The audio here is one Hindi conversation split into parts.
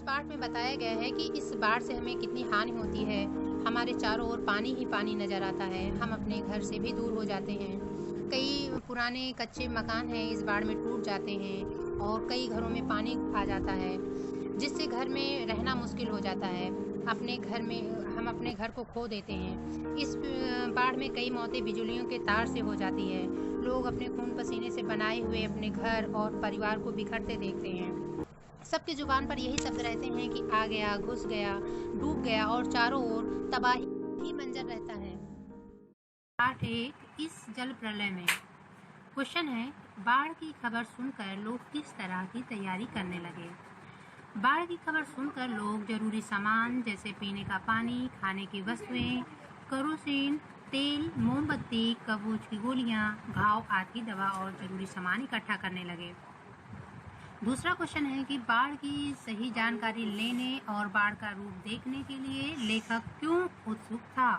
पाठ में बताया गया है कि इस बाढ़ से हमें कितनी हानि होती है। हमारे चारों ओर पानी ही पानी नज़र आता है। हम अपने घर से भी दूर हो जाते हैं। कई पुराने कच्चे मकान हैं इस बाढ़ में टूट जाते हैं और कई घरों में पानी आ जाता है, जिससे घर में रहना मुश्किल हो जाता है। अपने घर में हम अपने घर को खो देते हैं। इस बाढ़ में कई मौतें बिजलियों के तार से हो जाती है। लोग अपने खून पसीने से बनाए हुए अपने घर और परिवार को बिखरते देखते हैं। सबकी जुबान पर यही शब्द रहते हैं कि आ गया, घुस गया, डूब गया और चारों ओर तबाही ही मंजर रहता है। पार्ट 1 इस जल प्रलय में। क्वेश्चन है, बाढ़ की खबर सुनकर लोग किस तरह की तैयारी करने लगे? बाढ़ की खबर सुनकर लोग जरूरी सामान जैसे पीने का पानी, खाने की वस्तुएं, केरोसिन, तेल, मोमबत्ती, कवच की गोलियां, घाव आदि दवा और जरूरी सामान इकट्ठा करने लगे। दूसरा क्वेश्चन है कि बाढ़ की सही जानकारी लेने और बाढ़ का रूप देखने के लिए लेखक क्यों उत्सुक था?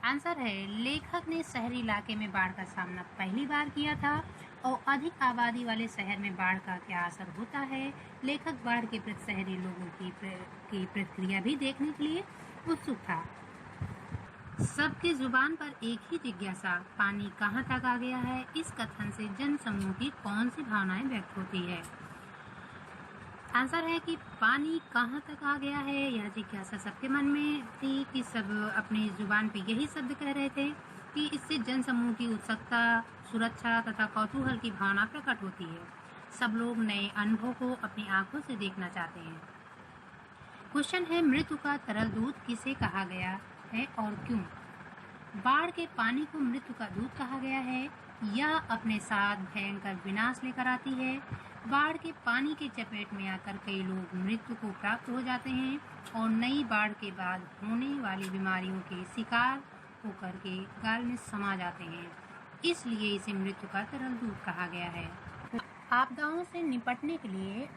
आंसर है, लेखक ने शहरी इलाके में बाढ़ का सामना पहली बार किया था और अधिक आबादी वाले शहर में बाढ़ का क्या असर होता है। लेखक बाढ़ के प्रति शहरी लोगों की प्रतिक्रिया भी देखने के लिए उत्सुक था। सबकी जुबान पर एक ही जिज्ञासा, पानी कहाँ तक आ गया है? इस कथन से जन समूह की कौन सी भावनाएं व्यक्त होती है? आंसर है कि पानी कहाँ तक आ गया है, यह जिज्ञासा सबके मन में थी कि सब अपनी जुबान पे यही शब्द कह रहे थे कि इससे जन समूह की उत्सुकता, सुरक्षा तथा कौतूहल की भावना प्रकट होती है। सब लोग नए अनुभव को अपनी आंखों से देखना चाहते हैं। क्वेश्चन है, मृत्यु का तरल दूत किसे कहा गया है और क्यों? बाढ़ के पानी को मृत्यु का दूत कहा गया है। यह अपने साथ भयंकर विनाश लेकर आती है। बाढ़ के पानी के चपेट में आकर कई लोग मृत्यु को प्राप्त हो जाते हैं और नई बाढ़ के बाद होने वाली बीमारियों के शिकार होकर के गाल में समा जाते हैं। इसलिए इसे मृत्यु का तरल दूत कहा गया है। आपदाओं से निपटने के लिए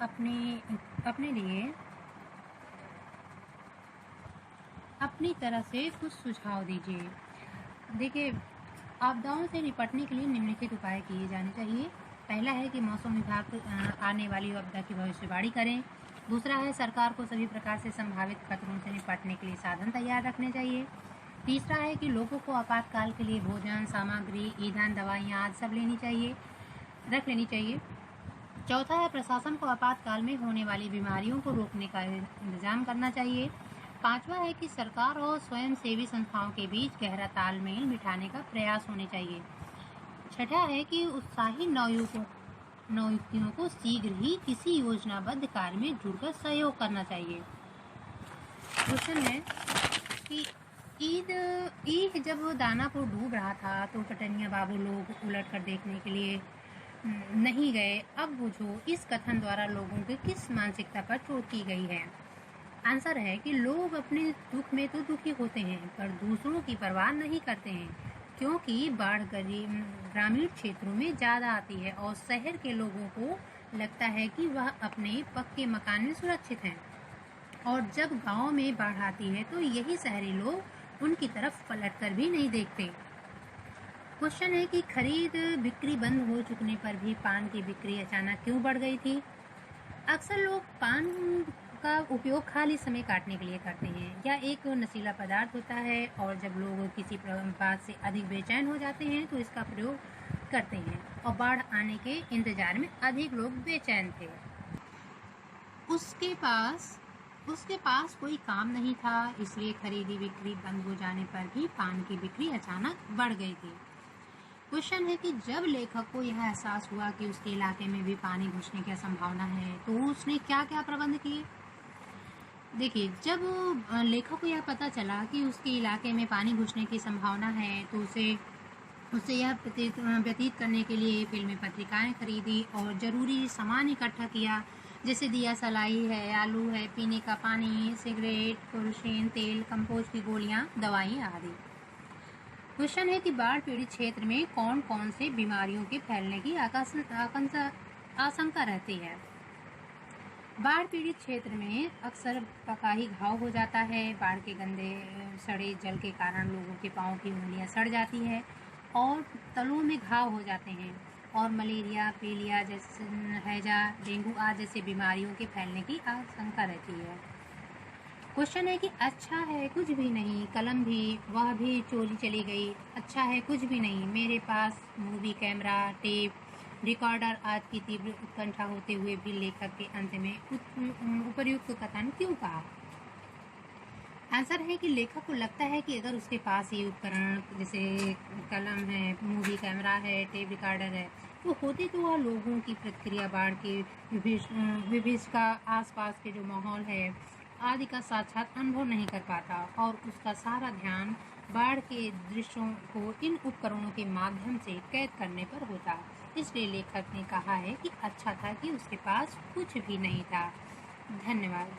अपनी तरह से कुछ सुझाव दीजिए। देखिए, आपदाओं से निपटने के लिए निम्नलिखित उपाय किए जाने चाहिए। पहला है कि मौसम विभाग आने वाली आपदा की भविष्यवाणी करें। दूसरा है, सरकार को सभी प्रकार से संभावित खतरों से निपटने के लिए साधन तैयार रखने चाहिए। तीसरा है कि लोगों को आपातकाल के लिए भोजन सामग्री, ईंधन, दवाइयाँ आदि सब रख लेनी चाहिए। चौथा है, प्रशासन को आपातकाल में होने वाली बीमारियों को रोकने का इंतजाम करना चाहिए। पांचवा है कि सरकार और स्वयंसेवी संस्थाओं के बीच गहरा तालमेल बिठाने का प्रयास होने चाहिए। छठा है कि उत्साही नवयुवतियों को शीघ्र ही किसी योजनाबद्ध कार्य में जुड़कर सहयोग करना चाहिए। क्वेश्चन है कि ईद जब दानापुर डूब रहा था तो कटनिया बाबू लोग उलट कर देखने के लिए नहीं गए। अब बुझो, इस कथन द्वारा लोगों की किस मानसिकता पर चोट की गई है? आंसर है कि लोग अपने दुख में तो दुखी होते हैं पर दूसरों की परवाह नहीं करते हैं, क्योंकि बाढ़ ग्रामीण क्षेत्रों में ज़्यादा आती है और शहर के लोगों को लगता है कि वह अपने पक्के मकान में सुरक्षित हैं। और जब गांव में बाढ़ आती है तो यही शहरी लोग उनकी तरफ पलटकर भी नहीं देखते। क्वेश्चन है कि खरीद बिक्री बंद हो चुकने पर भी पान की बिक्री अचानक क्यों बढ़ गई थी? अक्सर लोग पान का उपयोग खाली समय काटने के लिए करते हैं। यह एक नशीला पदार्थ होता है और जब लोग किसी बात से अधिक बेचैन हो जाते हैं तो इसका प्रयोग करते हैं और बाढ़ आने के इंतजार में अधिक लोग बेचैन थे। उसके पास कोई काम नहीं था, इसलिए खरीदी बिक्री बंद हो जाने पर भी पान की बिक्री अचानक बढ़ गई थी। क्वेश्चन है कि जब लेखक को यह एहसास हुआ कि उसके इलाके में भी पानी घुसने की संभावना है तो उसने क्या क्या प्रबंध किए? देखिए, जब लेखक को यह पता चला कि उसके इलाके में पानी घुसने की संभावना है तो उससे यह व्यतीत करने के लिए फिल्मी पत्रिकाएं खरीदी और ज़रूरी सामान इकट्ठा किया, जैसे दिया सलाई है, आलू है, पीने का पानी, सिगरेट, केरोसिन तेल, कंपोस्ट की गोलियां, दवाइयाँ आदि। क्वेश्चन है कि बाढ़ पीड़ित क्षेत्र में कौन कौन से बीमारियों के फैलने की आशंका रहती है? बाढ़ पीड़ित क्षेत्र में अक्सर पकाही घाव हो जाता है। बाढ़ के गंदे सड़े जल के कारण लोगों के पांव की उंगलियां सड़ जाती है और तलों में घाव हो जाते हैं और मलेरिया, पीलिया जैसे हैजा, डेंगू आदि जैसे बीमारियों के फैलने की आशंका रहती है। क्वेश्चन है कि अच्छा है कुछ भी नहीं, कलम भी वह भी चोरी चली गई। अच्छा है कुछ भी नहीं, मेरे पास मूवी कैमरा, टेप रिकॉर्डर आदि की तीव्र उत्कंठा होते हुए भी लेखक के अंत में उपर्युक्त कथन क्यों कहा? आंसर है कि लेखक को लगता है कि अगर उसके पास ये उपकरण जैसे कलम है, मूवी कैमरा है, टेप रिकॉर्डर है, तो होते तो वह लोगों की प्रतिक्रिया, बाढ़ के विभीष का आसपास के जो माहौल है आदि का साक्षात अनुभव नहीं कर पाता और उसका सारा ध्यान बाढ़ के दृश्यों को इन उपकरणों के माध्यम से कैद करने पर होता। इसलिए लेखक ने कहा है कि अच्छा था कि उसके पास कुछ भी नहीं था। धन्यवाद।